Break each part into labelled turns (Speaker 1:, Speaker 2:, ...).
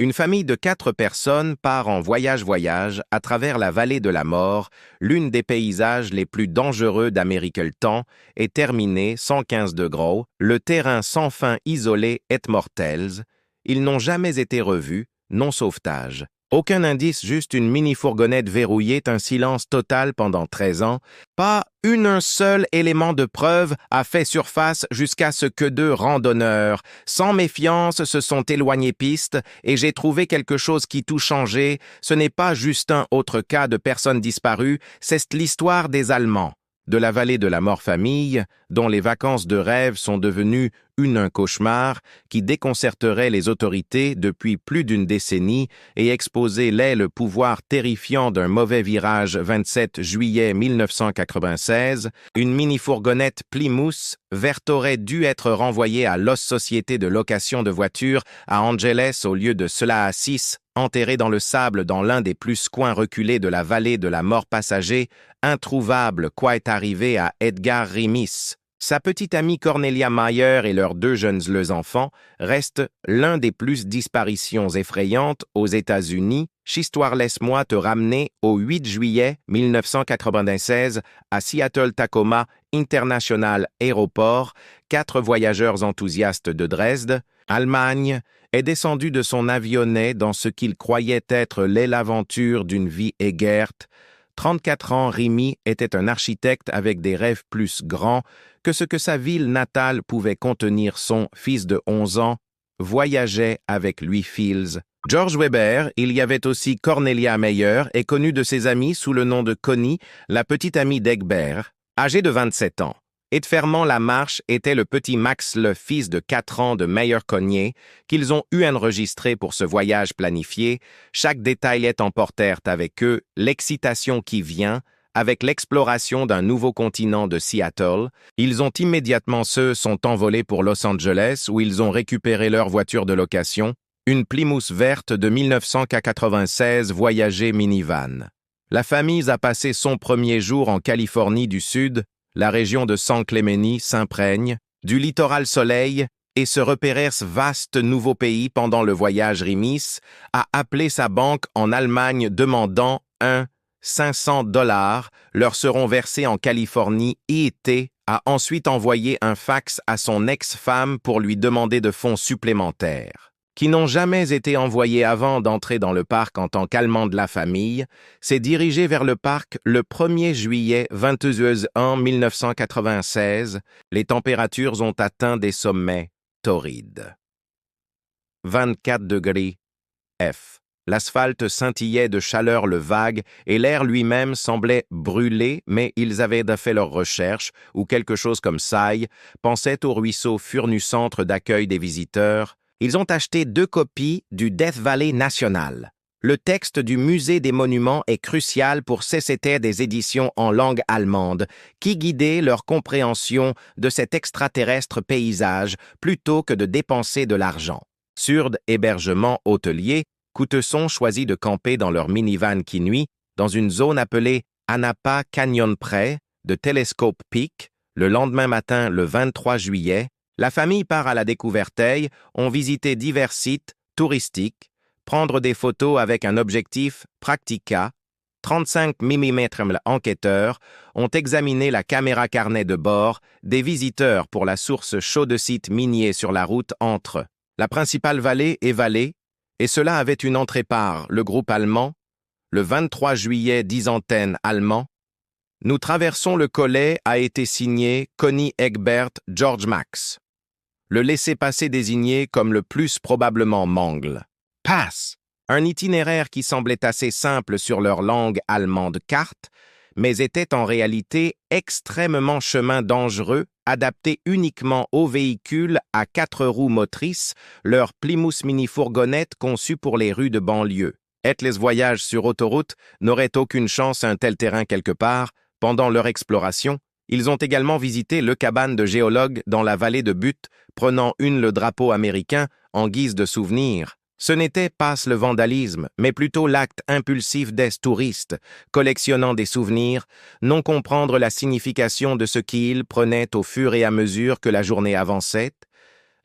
Speaker 1: Une famille de 4 personnes part en voyage à travers la vallée de la mort, l'une des paysages les plus dangereux d'Amérique. Le temps est terminé, 115 degrés, le terrain sans fin isolé est mortels. Ils n'ont jamais été revus, non sauvetage. Aucun indice, juste une mini-fourgonnette verrouillée, un silence total pendant 13 ans. Pas un seul élément de preuve a fait surface jusqu'à ce que 2 randonneurs, sans méfiance, se sont éloignés piste et j'ai trouvé quelque chose qui tout changeait. Ce n'est pas juste un autre cas de personnes disparues, c'est l'histoire des Allemands, de la vallée de la mort famille, dont les vacances de rêve sont devenues un cauchemar qui déconcerterait les autorités depuis plus d'une décennie et exposait le pouvoir terrifiant d'un mauvais virage 27 juillet 1996. Une mini-fourgonnette Plymouth verte aurait dû être renvoyée à l'os société de location de voitures à Angeles au lieu de cela à 6, enterré dans le sable dans l'un des plus coins reculés de la vallée de la mort passager, introuvable. Quoi est arrivé à Edgar Rimis? Sa petite amie Cornelia Mayer et leurs 2 jeunes enfants restent l'un des plus disparitions effrayantes aux États-Unis. Histoire, laisse-moi te ramener au 8 juillet 1996 à Seattle-Tacoma International Airport. 4 voyageurs enthousiastes de Dresde, Allemagne, est descendu de son avionnet dans ce qu'il croyait être l'aventure d'une vie égerte. 34 ans, Rimi était un architecte avec des rêves plus grands que ce que sa ville natale pouvait contenir. Son fils de 11 ans voyageait avec lui. Fields. George Weber, il y avait aussi Cornelia Meyer, est connue de ses amis sous le nom de Connie, la petite amie d'Egbert, âgée de 27 ans. Et fermant la marche était le petit Max, le fils de 4 ans de Meyer-Cognier, qu'ils ont enregistré pour ce voyage planifié. Chaque détail est emportèrent avec eux l'excitation qui vient, avec l'exploration d'un nouveau continent de Seattle. Ils ont immédiatement sont envolés pour Los Angeles où ils ont récupéré leur voiture de location, une Plymouth verte de 1996 voyager minivan. La famille a passé son premier jour en Californie du Sud. La région de San Clemente s'imprègne du littoral soleil et se repérèrent ce vaste nouveau pays pendant le voyage. Rimis a appelé sa banque en Allemagne demandant 500 $, leur seront versés en Californie et a ensuite envoyé un fax à son ex-femme pour lui demander de fonds supplémentaires, qui n'ont jamais été envoyés avant d'entrer dans le parc en tant qu'allemand de la famille, s'est dirigé vers le parc le 1er juillet 1996. Les températures ont atteint des sommets torrides. 24 degrés F. L'asphalte scintillait de chaleur le vague et l'air lui-même semblait brûler, mais ils avaient fait leurs recherches, ou quelque chose comme ça, pensaient au ruisseau Furnu centre d'accueil des visiteurs. Ils ont acheté 2 copies du Death Valley National. Le texte du Musée des Monuments est crucial pour c'était des éditions en langue allemande qui guidaient leur compréhension de cet extraterrestre paysage plutôt que de dépenser de l'argent. Sur hébergement hôtelier, Couteson choisit de camper dans leur minivan qui nuit dans une zone appelée Anapa Canyon près de Telescope Peak. Le lendemain matin, le 23 juillet, la famille part à la découverte, ont visité divers sites touristiques, prendre des photos avec un objectif Praktica, 35 mm. Enquêteurs ont examiné la caméra carnet de bord des visiteurs pour la source chaude de sites miniers sur la route entre la principale vallée et vallée, et cela avait une entrée par le groupe allemand. Le 23 juillet, 10 antennes allemand. Nous traversons le collet a été signé Connie Egbert George Max. Le laissez-passer désigné comme le plus probablement Mangle. Pass! Un itinéraire qui semblait assez simple sur leur langue allemande carte, mais était en réalité extrêmement chemin dangereux, adapté uniquement aux véhicules à 4 roues motrices, leur Plymouth mini-fourgonnette conçue pour les rues de banlieue. Les voyages sur autoroute n'auraient aucune chance un tel terrain quelque part. Pendant leur exploration, ils ont également visité le cabane de géologues dans la vallée de Butte, prenant le drapeau américain en guise de souvenir. Ce n'était pas le vandalisme, mais plutôt l'acte impulsif des touristes, collectionnant des souvenirs, non comprendre la signification de ce qu'ils prenaient au fur et à mesure que la journée avançait.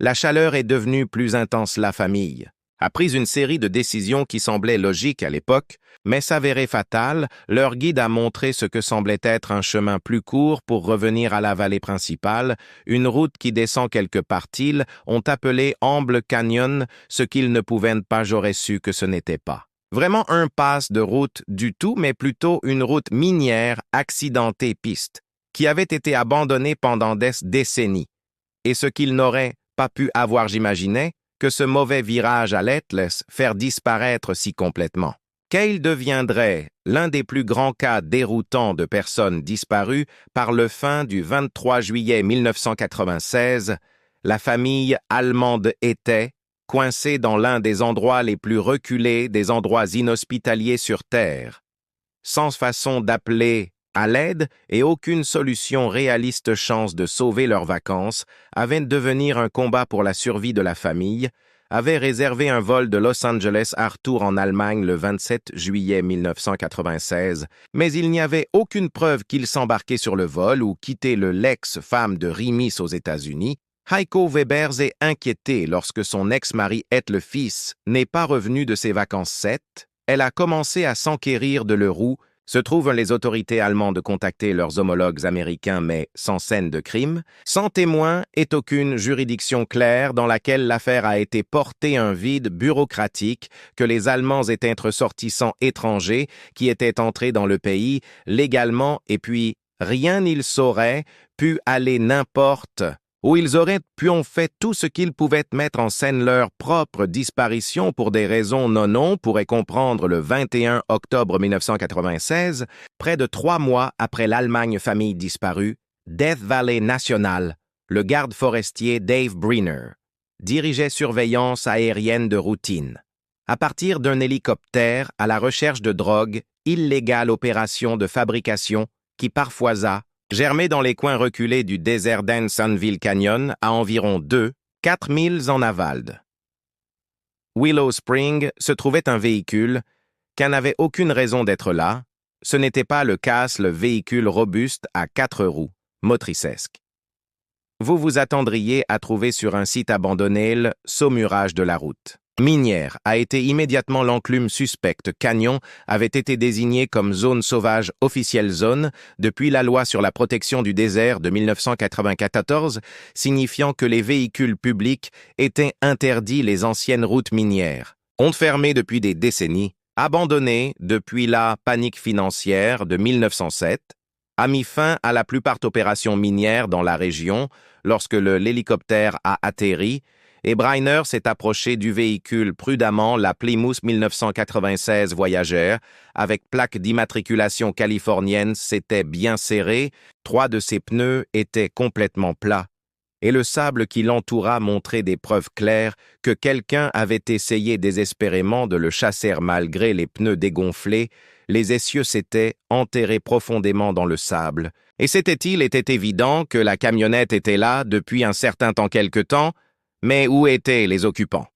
Speaker 1: La chaleur est devenue plus intense. La famille a pris une série de décisions qui semblaient logiques à l'époque, mais s'avéraient fatales. Leur guide a montré ce que semblait être un chemin plus court pour revenir à la vallée principale, une route qui descend quelque part. Ils ont appelé Amble Canyon, ce qu'ils ne pouvaient pas, j'aurais su que ce n'était pas vraiment un pass de route du tout, mais plutôt une route minière accidentée piste, qui avait été abandonnée pendant des décennies. Et ce qu'ils n'auraient pas pu avoir, j'imaginais, que ce mauvais virage allait les faire disparaître si complètement. Qu'il deviendrait l'un des plus grands cas déroutants de personnes disparues par le fin du 23 juillet 1996, la famille allemande était coincée dans l'un des endroits les plus reculés, des endroits inhospitaliers sur Terre, sans façon d'appeler à l'aide et aucune solution réaliste chance de sauver leurs vacances, avait de devenir un combat pour la survie de la famille, avait réservé un vol de Los Angeles à retour en Allemagne le 27 juillet 1996, mais il n'y avait aucune preuve qu'il s'embarquait sur le vol ou quittait le l'ex-femme de Rimis aux États-Unis. Heiko Weber est inquiété lorsque son ex-mari le fils n'est pas revenu de ses vacances. Elle a commencé à s'enquérir de leur où se trouvent les autorités allemandes contacter leurs homologues américains mais sans scène de crime, sans témoin et aucune juridiction claire dans laquelle l'affaire a été portée un vide bureaucratique que les Allemands étaient ressortissants étrangers qui étaient entrés dans le pays légalement et puis rien n'il saurait pu aller n'importe où ils auraient pu en fait tout ce qu'ils pouvaient mettre en scène leur propre disparition pour des raisons non pourrait comprendre le 21 octobre 1996, près de 3 mois après l'Allemagne famille disparue, Death Valley National, le garde forestier Dave Briner, dirigeait surveillance aérienne de routine. À partir d'un hélicoptère à la recherche de drogue, illégale opération de fabrication qui parfois a germé dans les coins reculés du désert d'Ansonville Canyon à environ 2-4 milles en aval. Willow Spring se trouvait un véhicule qui n'avait aucune raison d'être là. Ce n'était pas le Castle, véhicule robuste à 4 roues, motricesque. Vous vous attendriez à trouver sur un site abandonné le saumurage de la route minière a été immédiatement l'enclume suspecte. Canyon avait été désigné comme zone sauvage officielle zone depuis la loi sur la protection du désert de 1994, signifiant que les véhicules publics étaient interdits. Les anciennes routes minières ont fermé depuis des décennies, abandonnées depuis la panique financière de 1907, a mis fin à la plupart opérations minières dans la région lorsque l'hélicoptère a atterri et Briner s'est approché du véhicule prudemment, la Plymouth 1996 Voyager, avec plaque d'immatriculation californienne, s'était bien serré, 3 de ses pneus étaient complètement plats, et le sable qui l'entoura montrait des preuves claires que quelqu'un avait essayé désespérément de le chasser malgré les pneus dégonflés. Les essieux s'étaient enterrés profondément dans le sable, et était évident que la camionnette était là depuis un certain temps quelque temps. Mais où étaient les occupants?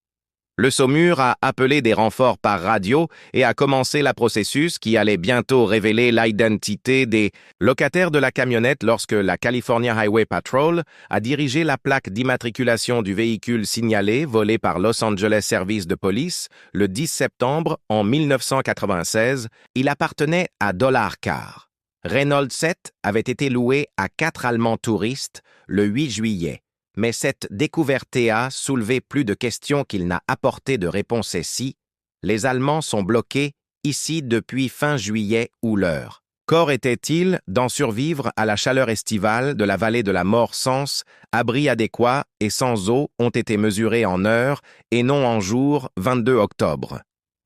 Speaker 1: Le Saumur a appelé des renforts par radio et a commencé le processus qui allait bientôt révéler l'identité des locataires de la camionnette lorsque la California Highway Patrol a dirigé la plaque d'immatriculation du véhicule signalé volé par Los Angeles Service de Police le 10 septembre en 1996. Il appartenait à Dollar Car. Renault 7 avait été loué à 4 Allemands touristes le 8 juillet. Mais cette découverte a soulevé plus de questions qu'il n'a apporté de réponse ici. Les Allemands sont bloqués ici depuis fin juillet ou leur corps était-il d'en survivre à la chaleur estivale de la vallée de la mort sans abri adéquat et sans eau ont été mesurés en heures et non en jours 22 octobre.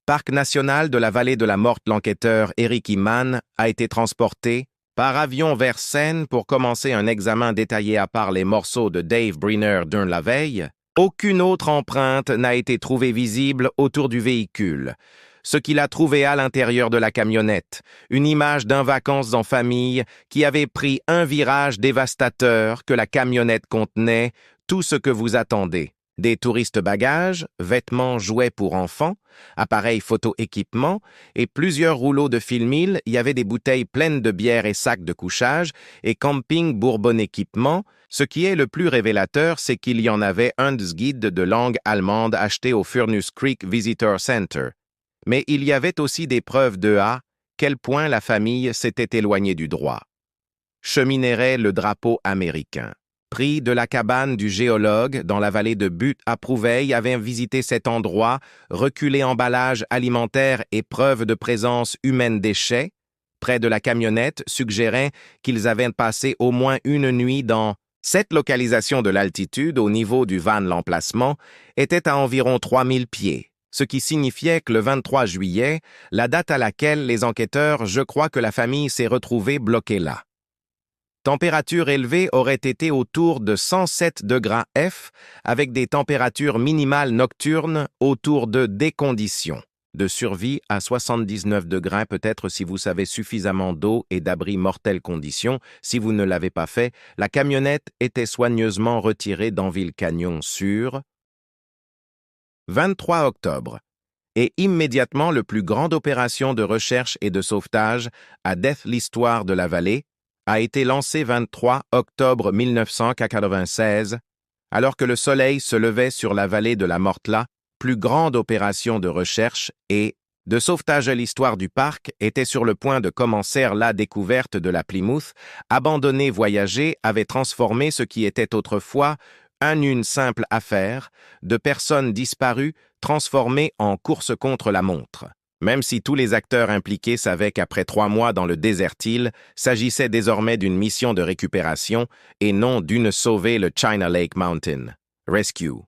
Speaker 1: Parc national de la vallée de la mort, l'enquêteur Eric Iman a été transporté par avion vers Seine pour commencer un examen détaillé à part les morceaux de Dave Briner d'un la veille. Aucune autre empreinte n'a été trouvée visible autour du véhicule. Ce qu'il a trouvé à l'intérieur de la camionnette, une image d'un vacances en famille qui avait pris un virage dévastateur que la camionnette contenait, tout ce que vous attendez. Des touristes bagages, vêtements, jouets pour enfants, appareils photo-équipement et plusieurs rouleaux de filmil, il y avait des bouteilles pleines de bière et sacs de couchage et camping bourbon équipement. Ce qui est le plus révélateur, c'est qu'il y en avait un guide de langue allemande acheté au Furnace Creek Visitor Center. Mais il y avait aussi des preuves de à quel point la famille s'était éloignée du droit. Cheminerait le drapeau américain. Pris de la cabane du géologue dans la vallée de Butte à Prouveil avait visité cet endroit, reculé emballage alimentaire et preuve de présence humaine déchets, près de la camionnette, suggérait qu'ils avaient passé au moins une nuit dans cette localisation de l'altitude au niveau du van. L'emplacement était à environ 3000 pieds, ce qui signifiait que le 23 juillet, la date à laquelle les enquêteurs, je crois que la famille s'est retrouvée bloquée là. Température élevée aurait été autour de 107 degrés F, avec des températures minimales nocturnes autour de des conditions de survie à 79 degrés peut-être si vous savez suffisamment d'eau et d'abri mortelles conditions. Si vous ne l'avez pas fait, la camionnette était soigneusement retirée d'Anvil Canyon sur 23 octobre. Et immédiatement le plus grande opération de recherche et de sauvetage à Death l'histoire de la vallée a été lancé 23 octobre 1996, alors que le soleil se levait sur la vallée de la Mortla. Plus grande opération de recherche et de sauvetage à l'histoire du parc était sur le point de commencer. La découverte de la Plymouth, abandonnée voyager, avait transformé ce qui était autrefois une simple affaire de personnes disparues transformée en course contre la montre. Même si tous les acteurs impliqués savaient qu'après 3 mois dans le désert île, s'agissait désormais d'une mission de récupération et non d'une sauver le China Lake Mountain Rescue.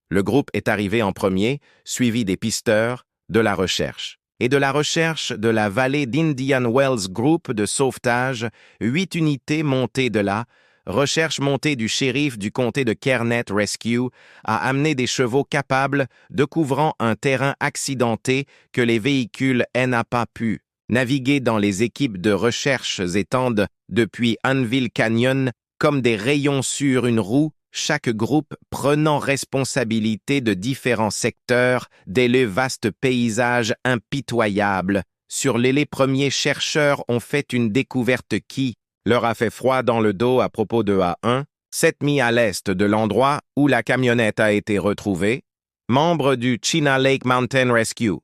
Speaker 1: Le groupe est arrivé en premier, suivi des pisteurs, de la recherche. Et de la recherche de la vallée d'Indian Wells Group de sauvetage, 8 unités montées de la recherche montée du shérif du comté de Kernet Rescue a amené des chevaux capables de couvrant un terrain accidenté que les véhicules n'a pas pu naviguer dans. Les équipes de recherche étendent depuis Anvil Canyon comme des rayons sur une roue, chaque groupe prenant responsabilité de différents secteurs des le vaste paysage impitoyable. Sur les premiers chercheurs ont fait une découverte qui leur a fait froid dans le dos à propos de A1, 7 milles à l'est de l'endroit où la camionnette a été retrouvée, membre du China Lake Mountain Rescue.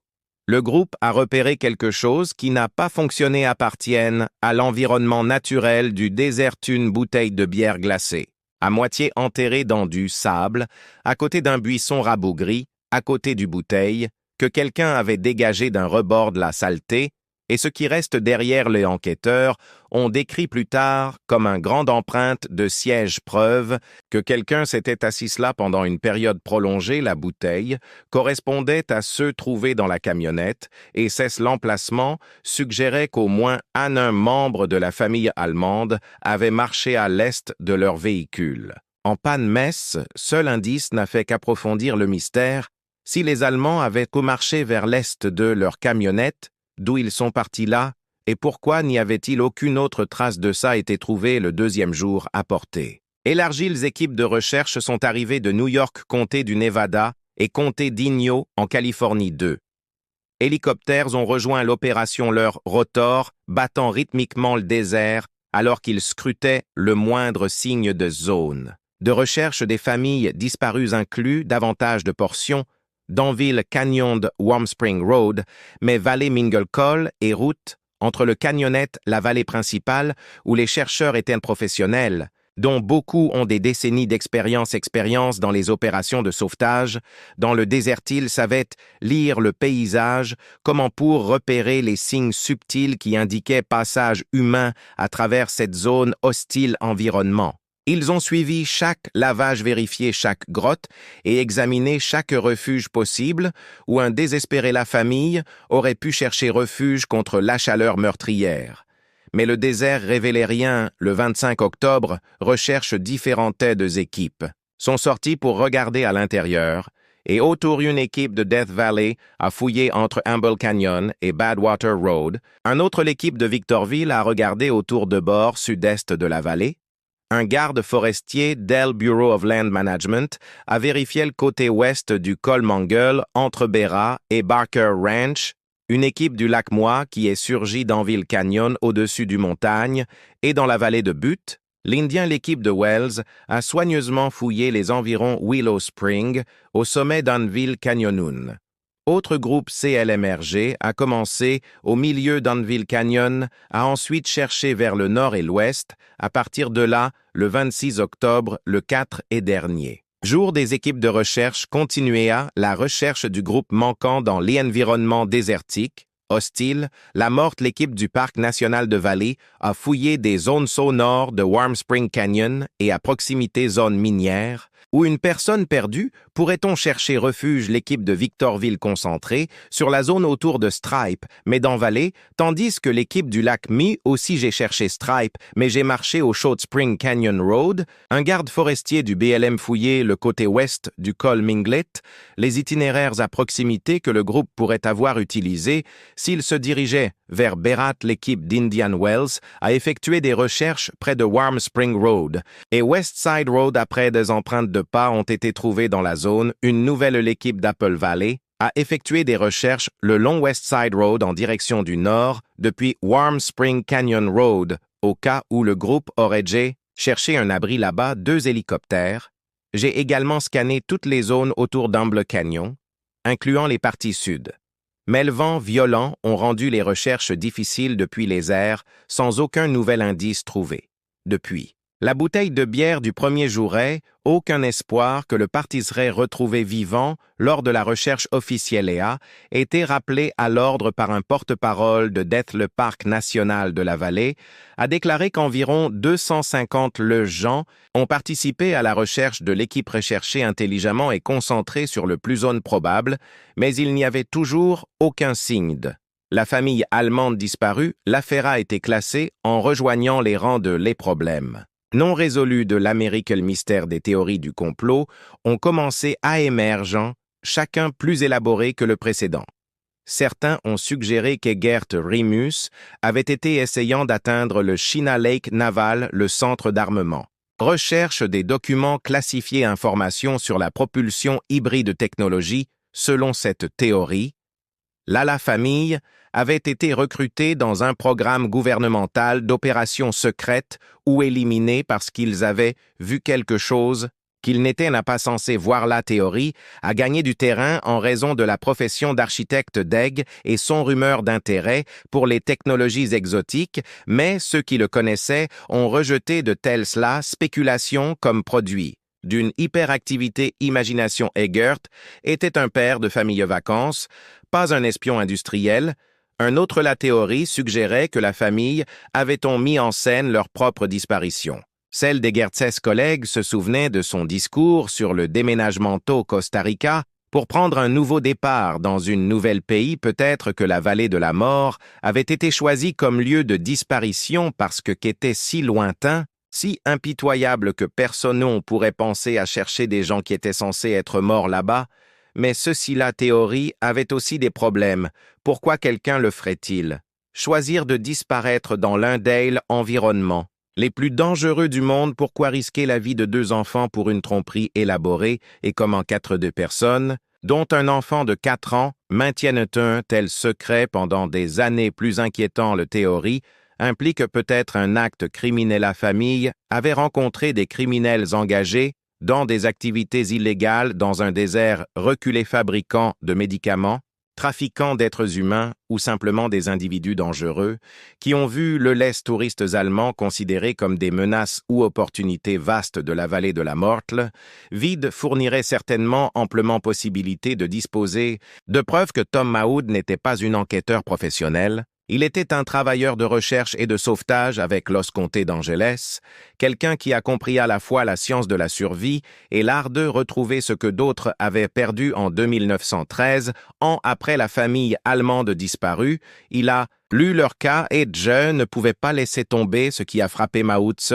Speaker 1: Le groupe a repéré quelque chose qui n'a pas fonctionné, appartienne à l'environnement naturel du désert, une bouteille de bière glacée, à moitié enterrée dans du sable, à côté d'un buisson rabougri, à côté du bouteille, que quelqu'un avait dégagé d'un rebord de la saleté, et ce qui reste derrière les enquêteurs ont décrit plus tard comme une grande empreinte de siège, preuve que quelqu'un s'était assis là pendant une période prolongée. La bouteille correspondait à ceux trouvés dans la camionnette et l'emplacement suggérait qu'au moins un membre de la famille allemande avait marché à l'est de leur véhicule. En panne messe, seul indice n'a fait qu'approfondir le mystère. Si les Allemands avaient marché vers l'est de leur camionnette, d'où ils sont partis là, et pourquoi n'y avait-il aucune autre trace de ça été trouvée le deuxième jour apporté. Élargies, les équipes de recherche sont arrivées de New York, comté du Nevada, et comté d'Inyo, en Californie 2. Hélicoptères ont rejoint l'opération, leur rotor battant rythmiquement le désert alors qu'ils scrutaient le moindre signe de zone. De recherche des familles disparues inclus davantage de portions d'Anvil Canyon de Warm Spring Road, mais vallée Mingle Col et route entre le canyonnette, la vallée principale, où les chercheurs étaient professionnels, dont beaucoup ont des décennies d'expérience dans les opérations de sauvetage, dans le désert île savaient lire le paysage, comment pour repérer les signes subtils qui indiquaient passage humain à travers cette zone hostile environnement. Ils ont suivi chaque lavage, vérifié chaque grotte et examiné chaque refuge possible où un désespéré la famille aurait pu chercher refuge contre la chaleur meurtrière. Mais le désert révélait rien. Le 25 octobre, recherche différentes équipes sont sorties pour regarder à l'intérieur et autour une équipe de Death Valley a fouillé entre Amble Canyon et Badwater Road. Un autre l'équipe de Victorville a regardé autour de bord sud-est de la vallée. Un garde forestier Dell Bureau of Land Management a vérifié le côté ouest du col Mangle entre Bearra et Barker Ranch, une équipe du lac Moi qui est surgie d'Anvil Canyon au-dessus du montagne, et dans la vallée de Butte, l'équipe de Wells a soigneusement fouillé les environs Willow Spring, au sommet d'Anvil Canyonoon. Autre groupe CLMRG a commencé au milieu d'Anvil Canyon, a ensuite cherché vers le nord et l'ouest, à partir de là, le 26 octobre, le 4 et dernier. Jour des équipes de recherche continuaient à la recherche du groupe manquant dans l'environnement désertique, hostile, l'équipe du Parc national de Valley a fouillé des zones au nord de Warm Spring Canyon et à proximité zone minière, où une personne perdue, pourrait-on chercher refuge l'équipe de Victorville concentrée sur la zone autour de Stripe, mais dans Valley, tandis que l'équipe du lac Mi aussi j'ai cherché Stripe, mais j'ai marché au Chaude Spring Canyon Road, un garde forestier du BLM fouillé le côté ouest du col Minglet, les itinéraires à proximité que le groupe pourrait avoir utilisés s'il se dirigeait vers Bearra. L'équipe d'Indian Wells a effectué des recherches près de Warm Spring Road et West Side Road après des empreintes de pas ont été trouvées dans la zone. Une nouvelle équipe d'Apple Valley a effectué des recherches le long West Side Road en direction du nord depuis Warm Spring Canyon Road au cas où le groupe aurait cherché un abri là-bas. 2 hélicoptères. J'ai également scanné toutes les zones autour d'Amble Canyon, incluant les parties sud. Mais le vent violent ont rendu les recherches difficiles depuis les airs, sans aucun nouvel indice trouvé. Depuis, la bouteille de bière du premier jour est aucun espoir que le parti serait retrouvé vivant lors de la recherche officielle a été rappelé à l'ordre par un porte-parole de le Parc national de la Vallée, a déclaré qu'environ 250 gens ont participé à la recherche de l'équipe recherchée intelligemment et concentrée sur le plus zone probable, mais il n'y avait toujours aucun signe de la famille allemande disparue. L'affaire a été classée en rejoignant les rangs de les problèmes non résolus de l'Amérique. Le mystère des théories du complot ont commencé à émerger, chacun plus élaboré que le précédent. Certains ont suggéré que Gert Remus avait été essayant d'atteindre le China Lake Naval, le centre d'armement. Recherche des documents classifiés, informations sur la propulsion hybride technologie. Selon cette théorie, la famille avait été recrutée dans un programme gouvernemental d'opérations secrètes ou éliminée parce qu'ils avaient vu quelque chose qu'ils n'étaient pas censés voir. La théorie a gagné du terrain en raison de la profession d'architecte d'Egg et son rumeur d'intérêt pour les technologies exotiques, mais ceux qui le connaissaient ont rejeté de telles spéculations comme produit d'une hyperactivité. Imagination Eggert était un père de famille vacances, pas un espion industriel. Un autre, la théorie suggérait que la famille avait mis en scène leur propre disparition. Celle des Gertzes collègues se souvenait de son discours sur le déménagement au Costa Rica pour prendre un nouveau départ dans une nouvelle pays. Peut-être que la vallée de la mort avait été choisie comme lieu de disparition parce que qu'était si lointain, si impitoyable que personne ne pourrait penser à chercher des gens qui étaient censés être morts là-bas. Mais la théorie avait aussi des problèmes. Pourquoi quelqu'un le ferait-il? Choisir de disparaître dans l'un des environnements les plus dangereux du monde. Pourquoi risquer la vie de 2 enfants pour une tromperie élaborée et comment 4 personnes, dont un enfant de 4 ans, maintiennent un tel secret pendant des années? Plus inquiétant, la théorie implique peut-être un acte criminel. La famille avait rencontré des criminels engagés dans des activités illégales dans un désert reculé, fabricant de médicaments, trafiquant d'êtres humains ou simplement des individus dangereux qui ont vu les touristes allemands considérés comme des menaces ou opportunités vastes de la vallée de la Mortle. Vide fournirait certainement amplement possibilité de disposer de preuves que Tom Mahood n'était pas un enquêteur professionnel. Il était un travailleur de recherche et de sauvetage avec Los Comtés d'Angeles, quelqu'un qui a compris à la fois la science de la survie et l'art de retrouver ce que d'autres avaient perdu en 1913, an après la famille allemande disparue. Il a lu leur cas et je ne pouvais pas laisser tomber. Ce qui a frappé Mahoutse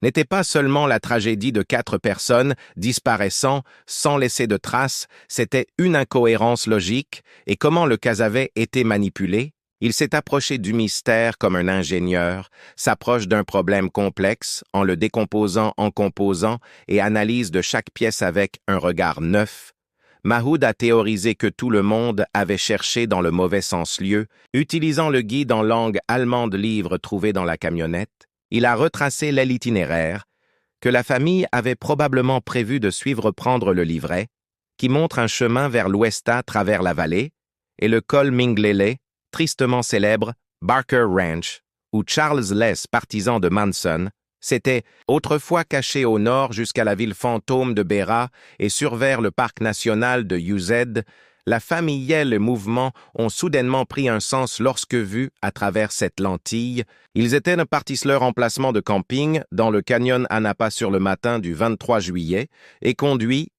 Speaker 1: n'était pas seulement la tragédie de 4 personnes disparaissant sans laisser de traces, c'était une incohérence logique et comment le cas avait été manipulé. Il s'est approché du mystère comme un ingénieur, s'approche d'un problème complexe en le décomposant en composants et analyse de chaque pièce avec un regard neuf. Mahood a théorisé que tout le monde avait cherché dans le mauvais sens lieu, utilisant le guide en langue allemande livre trouvé dans la camionnette. Il a retracé l'itinéraire que la famille avait probablement prévu de suivre prendre le livret, qui montre un chemin vers l'ouest à travers la vallée, et le col Minglele, tristement célèbre Barker Ranch, où Charles Less, partisan de Manson, s'était autrefois caché au nord jusqu'à la ville fantôme de Beira et survers le parc national de UZ. La familière et le mouvement ont soudainement pris un sens lorsque vus à travers cette lentille. Ils étaient partis leur emplacement de camping dans le canyon Anapa sur le matin du 23 juillet et conduits